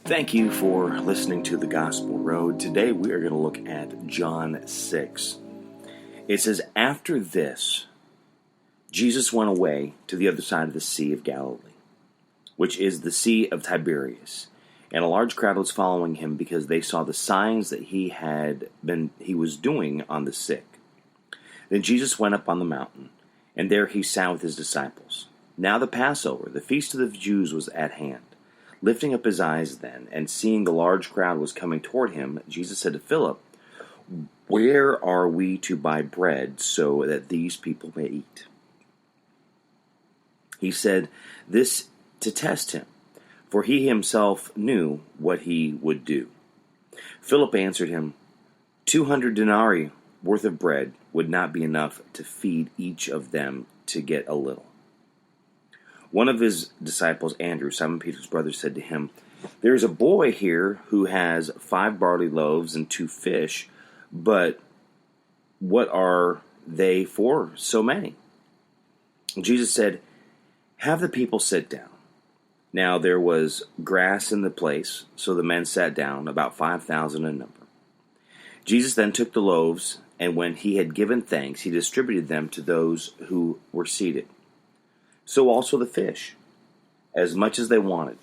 Thank you for listening to The Gospel Road. Today we are going to look at John 6. It says, After this, Jesus went away to the other side of the Sea of Galilee, which is the Sea of Tiberias. And a large crowd was following him because they saw the signs that he was doing on the sick. Then Jesus went up on the mountain, and there he sat with his disciples. Now the Passover, the feast of the Jews, was at hand. Lifting up his eyes then, and seeing the large crowd was coming toward him, Jesus said to Philip, Where are we to buy bread so that these people may eat? He said this to test him, for he himself knew what he would do. Philip answered him, 200 denarii worth of bread would not be enough to feed each of them to get a little. One of his disciples, Andrew, Simon Peter's brother, said to him, There is a boy here who has 5 barley loaves and 2 fish, but what are they for so many? Jesus said, Have the people sit down. Now there was grass in the place, so the men sat down, about 5,000 in number. Jesus then took the loaves, and when he had given thanks, he distributed them to those who were seated. So also the fish, as much as they wanted.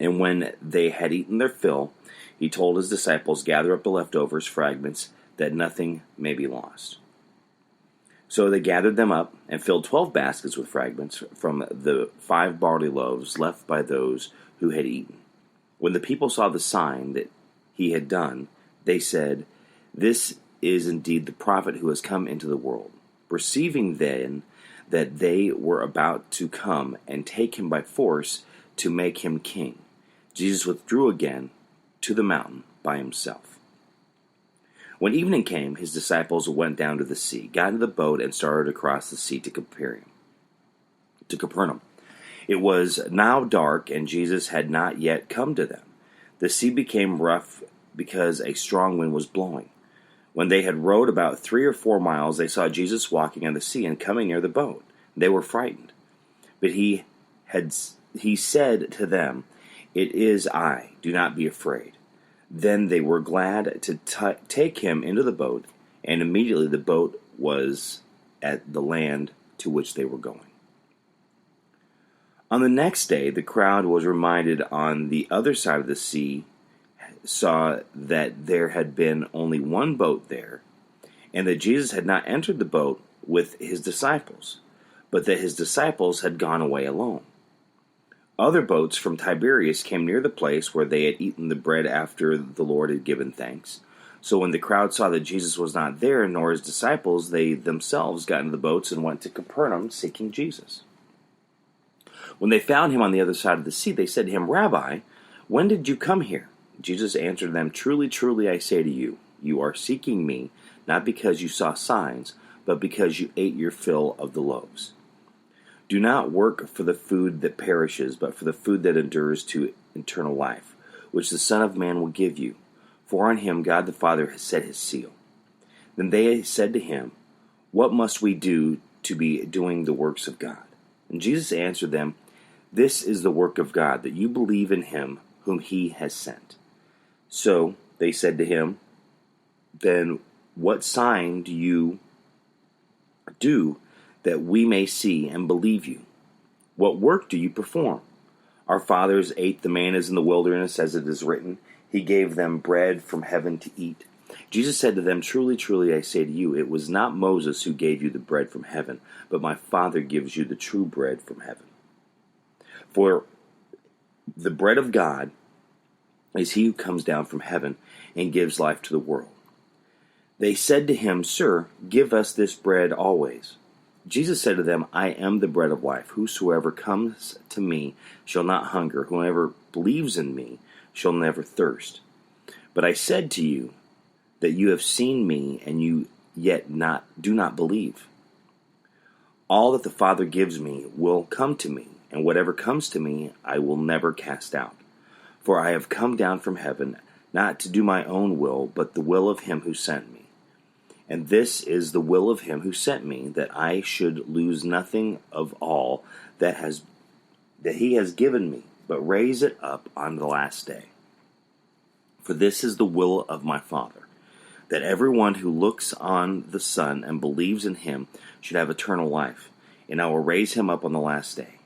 And when they had eaten their fill, he told his disciples, Gather up the leftovers, fragments, that nothing may be lost. So they gathered them up and filled 12 baskets with fragments from the 5 barley loaves left by those who had eaten. When the people saw the sign that he had done, they said, This is indeed the prophet who has come into the world. Perceiving then that they were about to come and take him by force to make him king, Jesus withdrew again to the mountain by himself. When evening came, his disciples went down to the sea, got into the boat, and started across the sea to Capernaum. It was now dark, and Jesus had not yet come to them. The sea became rough because a strong wind was blowing. When they had rowed about 3 or 4 miles, they saw Jesus walking on the sea and coming near the boat. They were frightened. But he said to them, It is I, do not be afraid. Then they were glad to take him into the boat, and immediately the boat was at the land to which they were going. On the next day, the crowd was reminded on the other side of the sea, saw that there had been only one boat there, and that Jesus had not entered the boat with his disciples, but that his disciples had gone away alone. Other boats from Tiberias came near the place where they had eaten the bread after the Lord had given thanks. So when the crowd saw that Jesus was not there, nor his disciples, they themselves got into the boats and went to Capernaum seeking Jesus. When they found him on the other side of the sea, they said to him, Rabbi, when did you come here? Jesus answered them, Truly, truly, I say to you, you are seeking me, not because you saw signs, but because you ate your fill of the loaves. Do not work for the food that perishes, but for the food that endures to eternal life, which the Son of Man will give you. For on him God the Father has set his seal. Then they said to him, What must we do to be doing the works of God? And Jesus answered them, This is the work of God, that you believe in him whom he has sent. So they said to him, Then what sign do you do that we may see and believe you? What work do you perform? Our fathers ate the manna in the wilderness, as it is written, He gave them bread from heaven to eat. Jesus said to them, Truly, truly, I say to you, it was not Moses who gave you the bread from heaven, but my Father gives you the true bread from heaven. For the bread of God is he who comes down from heaven and gives life to the world. They said to him, Sir, give us this bread always. Jesus said to them, I am the bread of life. Whosoever comes to me shall not hunger. Whoever believes in me shall never thirst. But I said to you that you have seen me, and you yet do not believe. All that the Father gives me will come to me, and whatever comes to me I will never cast out. For I have come down from heaven, not to do my own will, but the will of him who sent me. And this is the will of him who sent me, that I should lose nothing of all that he has given me, but raise it up on the last day. For this is the will of my Father, that everyone who looks on the Son and believes in him should have eternal life, and I will raise him up on the last day."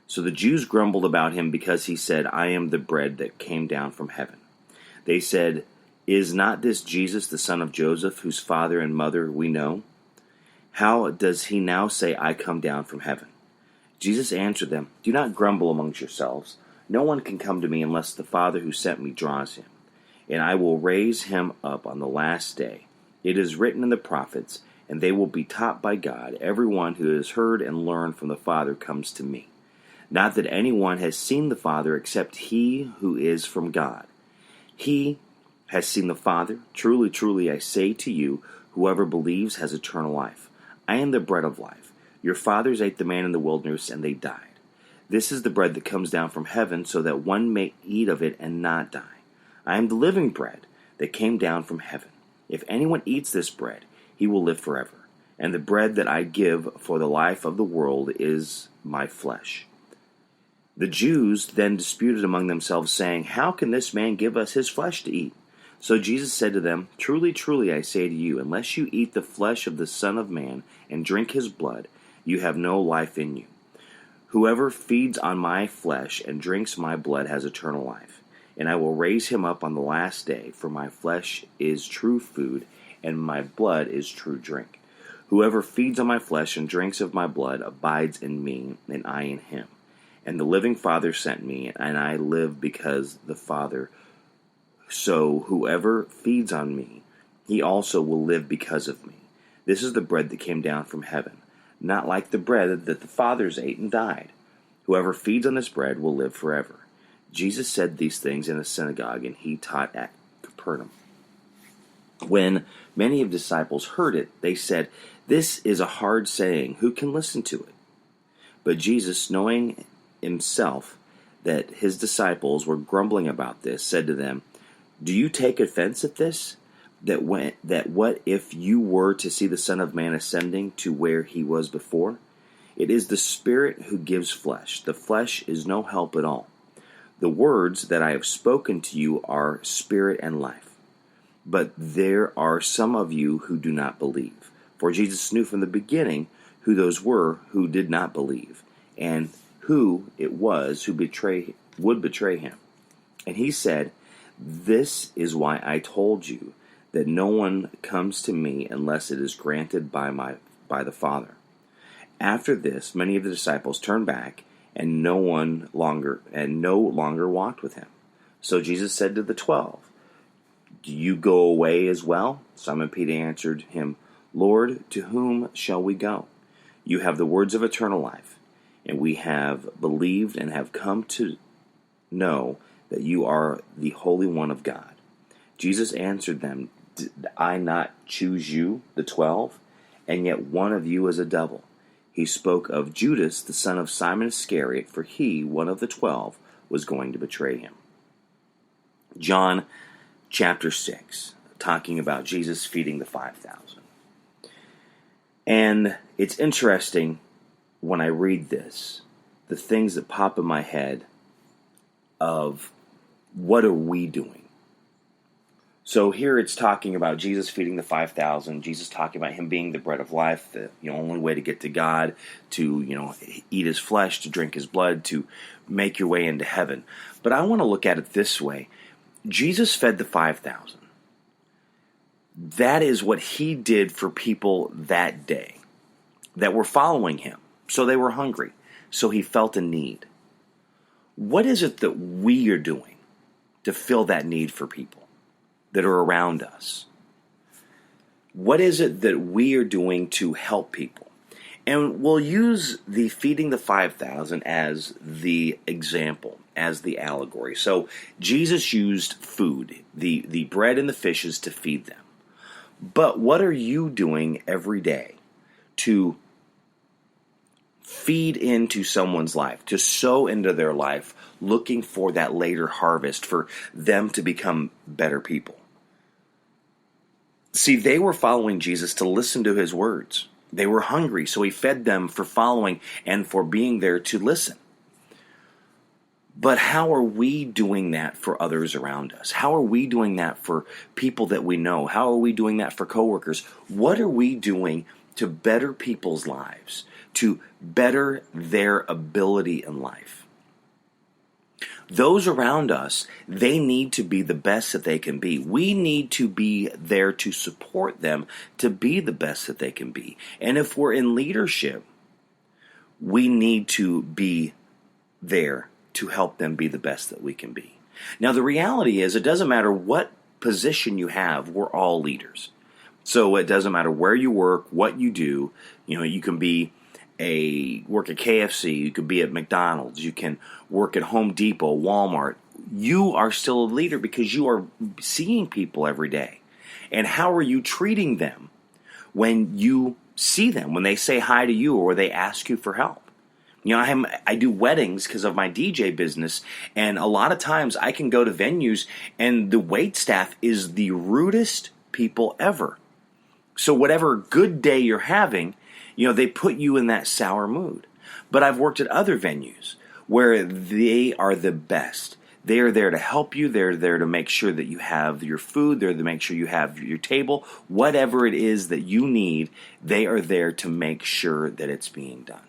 So the Jews grumbled about him because he said, "I am the bread that came down from heaven." They said, "Is not this Jesus the son of Joseph, whose father and mother we know? How does he now say, 'I come down from heaven'?" Jesus answered them, "Do not grumble amongst yourselves. No one can come to me unless the Father who sent me draws him, and I will raise him up on the last day. It is written in the prophets, and they will be taught by God. Everyone who has heard and learned from the Father comes to me. Not that anyone has seen the Father except he who is from God. He has seen the Father. Truly, truly, I say to you, whoever believes has eternal life. I am the bread of life. Your fathers ate the manna in the wilderness, and they died. This is the bread that comes down from heaven, so that one may eat of it and not die. I am the living bread that came down from heaven. If anyone eats this bread, he will live forever. And the bread that I give for the life of the world is my flesh." The Jews then disputed among themselves, saying, "How can this man give us his flesh to eat?" So Jesus said to them, "Truly, truly, I say to you, unless you eat the flesh of the Son of Man and drink his blood, you have no life in you. Whoever feeds on my flesh and drinks my blood has eternal life, and I will raise him up on the last day, for my flesh is true food, and my blood is true drink. Whoever feeds on my flesh and drinks of my blood abides in me, and I in him. And the living Father sent me, and I live because the Father. So whoever feeds on me, he also will live because of me. This is the bread that came down from heaven, not like the bread that the fathers ate and died. Whoever feeds on this bread will live forever." Jesus said these things in a synagogue, and he taught at Capernaum. When many of the disciples heard it, they said, "This is a hard saying. Who can listen to it?" But Jesus, knowing himself that his disciples were grumbling about this, said to them, "Do you take offense at this? That what if you were to see the Son of Man ascending to where he was before? It is the Spirit who gives flesh. The flesh is no help at all. The words that I have spoken to you are spirit and life. But there are some of you who do not believe." For Jesus knew from the beginning who those were who did not believe, and who it was who would betray him. And he said, "This is why I told you that no one comes to me unless it is granted by the Father." After this, many of the disciples turned back and no longer walked with him. So Jesus said to the 12, "Do you go away as well?" Simon Peter answered him, "Lord, to whom shall we go? You have the words of eternal life, and we have believed and have come to know that you are the Holy One of God." Jesus answered them, "Did I not choose you, the 12? And yet one of you is a devil." He spoke of Judas, the son of Simon Iscariot, for he, one of the 12, was going to betray him. John chapter 6, talking about Jesus feeding the 5,000. And it's interesting when I read this, the things that pop in my head of what are we doing? So here it's talking about Jesus feeding the 5,000, Jesus talking about him being the bread of life, the only way to get to God, to eat his flesh, to drink his blood, to make your way into heaven. But I want to look at it this way. Jesus fed the 5,000. That is what he did for people that day that were following him. So they were hungry. So he felt a need. What is it that we are doing to fill that need for people that are around us? What is it that we are doing to help people? And we'll use the feeding the 5,000 as the example, as the allegory. So Jesus used food, the bread and the fishes, to feed them. But what are you doing every day to feed into someone's life, to sow into their life, looking for that later harvest, for them to become better people? See, they were following Jesus to listen to his words. They were hungry, so he fed them for following and for being there to listen. But how are we doing that for others around us? How are we doing that for people that we know? How are we doing that for coworkers? What are we doing to better people's lives, to better their ability in life? Those around us, they need to be the best that they can be. We need to be there to support them to be the best that they can be. And if we're in leadership, we need to be there to help them be the best that we can be. Now, the reality is, it doesn't matter what position you have, we're all leaders. So it doesn't matter where you work, what you do. You know, you can work at KFC, you could be at McDonald's, you can work at Home Depot, Walmart. You are still a leader because you are seeing people every day. And how are you treating them when you see them, when they say hi to you or they ask you for help? You know, I do weddings because of my DJ business, and a lot of times I can go to venues and the wait staff is the rudest people ever. So whatever good day you're having, you know, they put you in that sour mood. But I've worked at other venues where they are the best. They are there to help you. They're there to make sure that you have your food. They're there to make sure you have your table. Whatever it is that you need, they are there to make sure that it's being done.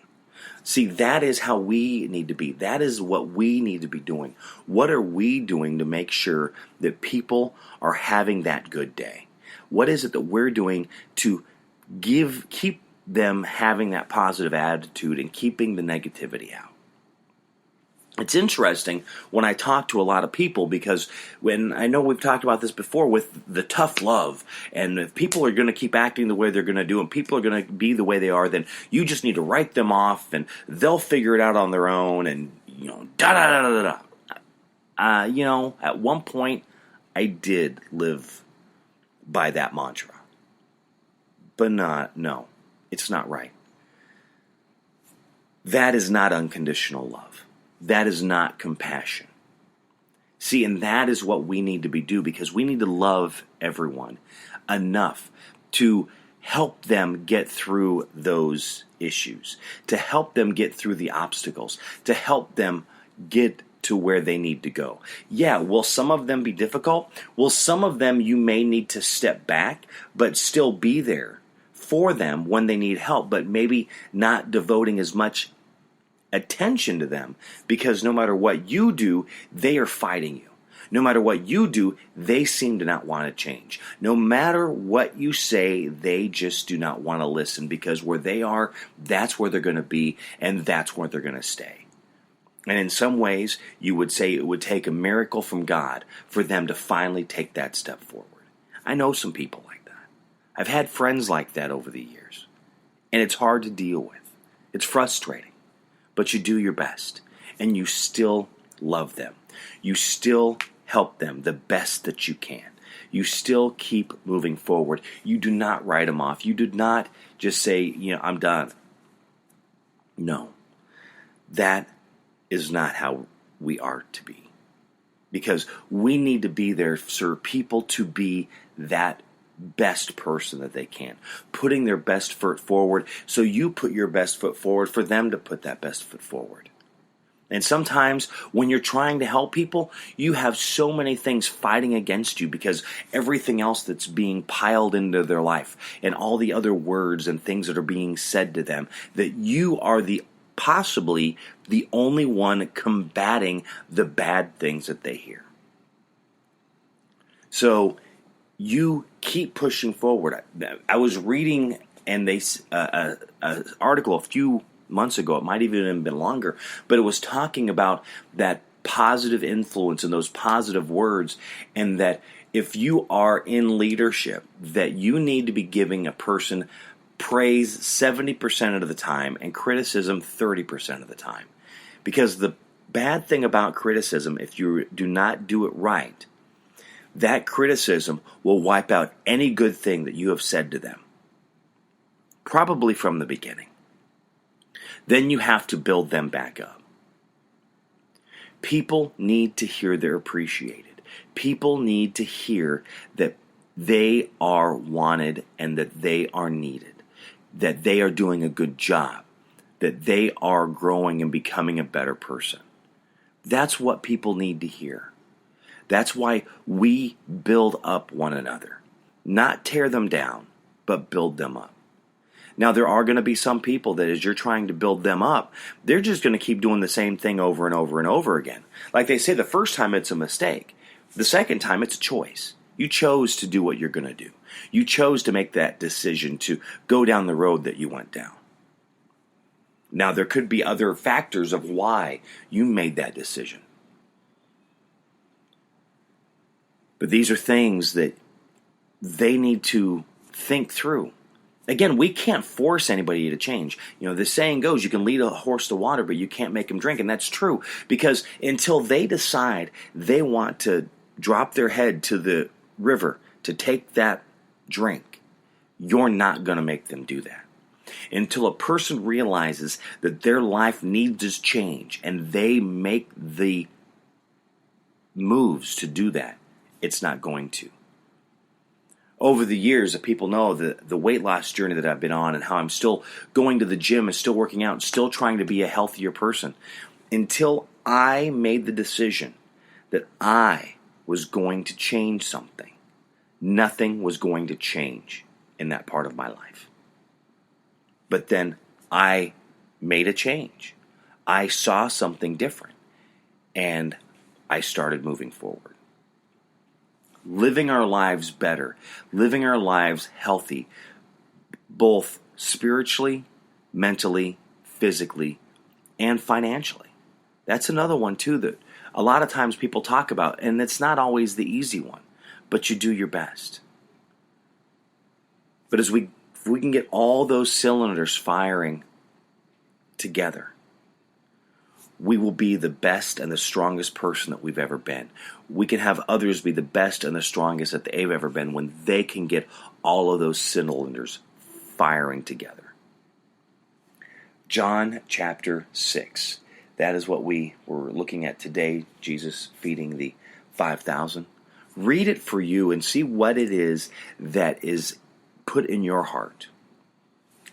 See, that is how we need to be. That is what we need to be doing. What are we doing to make sure that people are having that good day? What is it that we're doing to keep them having that positive attitude and keeping the negativity out? It's interesting when I talk to a lot of people, because when I know we've talked about this before with the tough love, and if people are going to keep acting the way they're going to do and people are going to be the way they are, then you just need to write them off and they'll figure it out on their own, and you know, you know, at one point I did live by that mantra, but no, it's not right. That is not unconditional love. That is not compassion. See, and that is what we need to do, because we need to love everyone enough to help them get through those issues, to help them get through the obstacles, to help them get to where they need to go. Yeah, will some of them be difficult? Will some of them you may need to step back, but still be there for them when they need help, but maybe not devoting as much attention to them, because no matter what you do, they are fighting you. No matter what you do, they seem to not want to change. No matter what you say, they just do not want to listen, because where they are, that's where they're going to be, and that's where they're going to stay. And in some ways, you would say it would take a miracle from God for them to finally take that step forward. I know some people like that. I've had friends like that over the years, and it's hard to deal with. It's frustrating. But you do your best, and you still love them. You still help them the best that you can. You still keep moving forward. You do not write them off. You do not just say, you know, I'm done. No, that is not how we are to be. Because we need to be there for people to be that best person that they can, putting their best foot forward. So you put your best foot forward for them to put that best foot forward. And sometimes when you're trying to help people, you have so many things fighting against you, because everything else that's being piled into their life and all the other words and things that are being said to them, that you are possibly the only one combating the bad things that they hear. So you keep pushing forward. I was reading an article a few months ago. It might even have been longer, but it was talking about that positive influence and those positive words, and that if you are in leadership, that you need to be giving a person praise 70% of the time and criticism 30% of the time. Because the bad thing about criticism, if you do not do it right, that criticism will wipe out any good thing that you have said to them, probably from the beginning. Then you have to build them back up. People need to hear they're appreciated. People need to hear that they are wanted and that they are needed, that they are doing a good job, that they are growing and becoming a better person. That's what people need to hear. That's why we build up one another. Not tear them down, but build them up. Now, there are going to be some people that as you're trying to build them up, they're just going to keep doing the same thing over and over and over again. Like they say, the first time it's a mistake. The second time it's a choice. You chose to do what you're going to do. You chose to make that decision to go down the road that you went down. Now, there could be other factors of why you made that decision. But these are things that they need to think through. Again, we can't force anybody to change. You know, the saying goes, you can lead a horse to water, but you can't make him drink. And that's true, because until they decide they want to drop their head to the river to take that drink, you're not going to make them do that. Until a person realizes that their life needs to change and they make the moves to do that, it's not going to. Over the years, people know the weight loss journey that I've been on and how I'm still going to the gym and still working out and still trying to be a healthier person. Until I made the decision that I was going to change something, nothing was going to change in that part of my life. But then I made a change. I saw something different, and I started moving forward. Living our lives better, living our lives healthy, both spiritually, mentally, physically, and financially. That's another one too that a lot of times people talk about, and it's not always the easy one, but you do your best. But if we can get all those cylinders firing together, we will be the best and the strongest person that we've ever been. We can have others be the best and the strongest that they've ever been when they can get all of those cylinders firing together. John chapter 6. That is what we were looking at today, Jesus feeding the 5,000. Read it for you and see what it is that is put in your heart,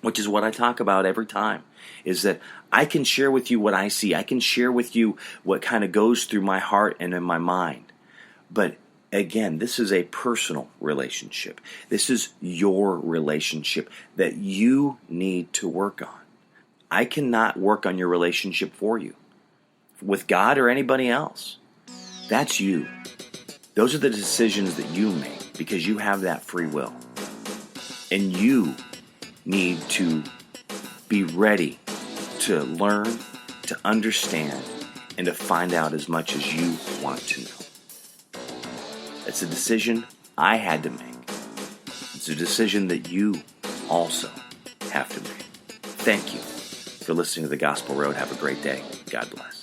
which is what I talk about every time, is that I can share with you what I see. I can share with you what kind of goes through my heart and in my mind. But again, this is a personal relationship. This is your relationship that you need to work on. I cannot work on your relationship for you, with God or anybody else. That's you. Those are the decisions that you make because you have that free will. And you need to be ready to learn, to understand, and to find out as much as you want to know. It's a decision I had to make. It's a decision that you also have to make. Thank you for listening to The Gospel Road. Have a great day. God bless.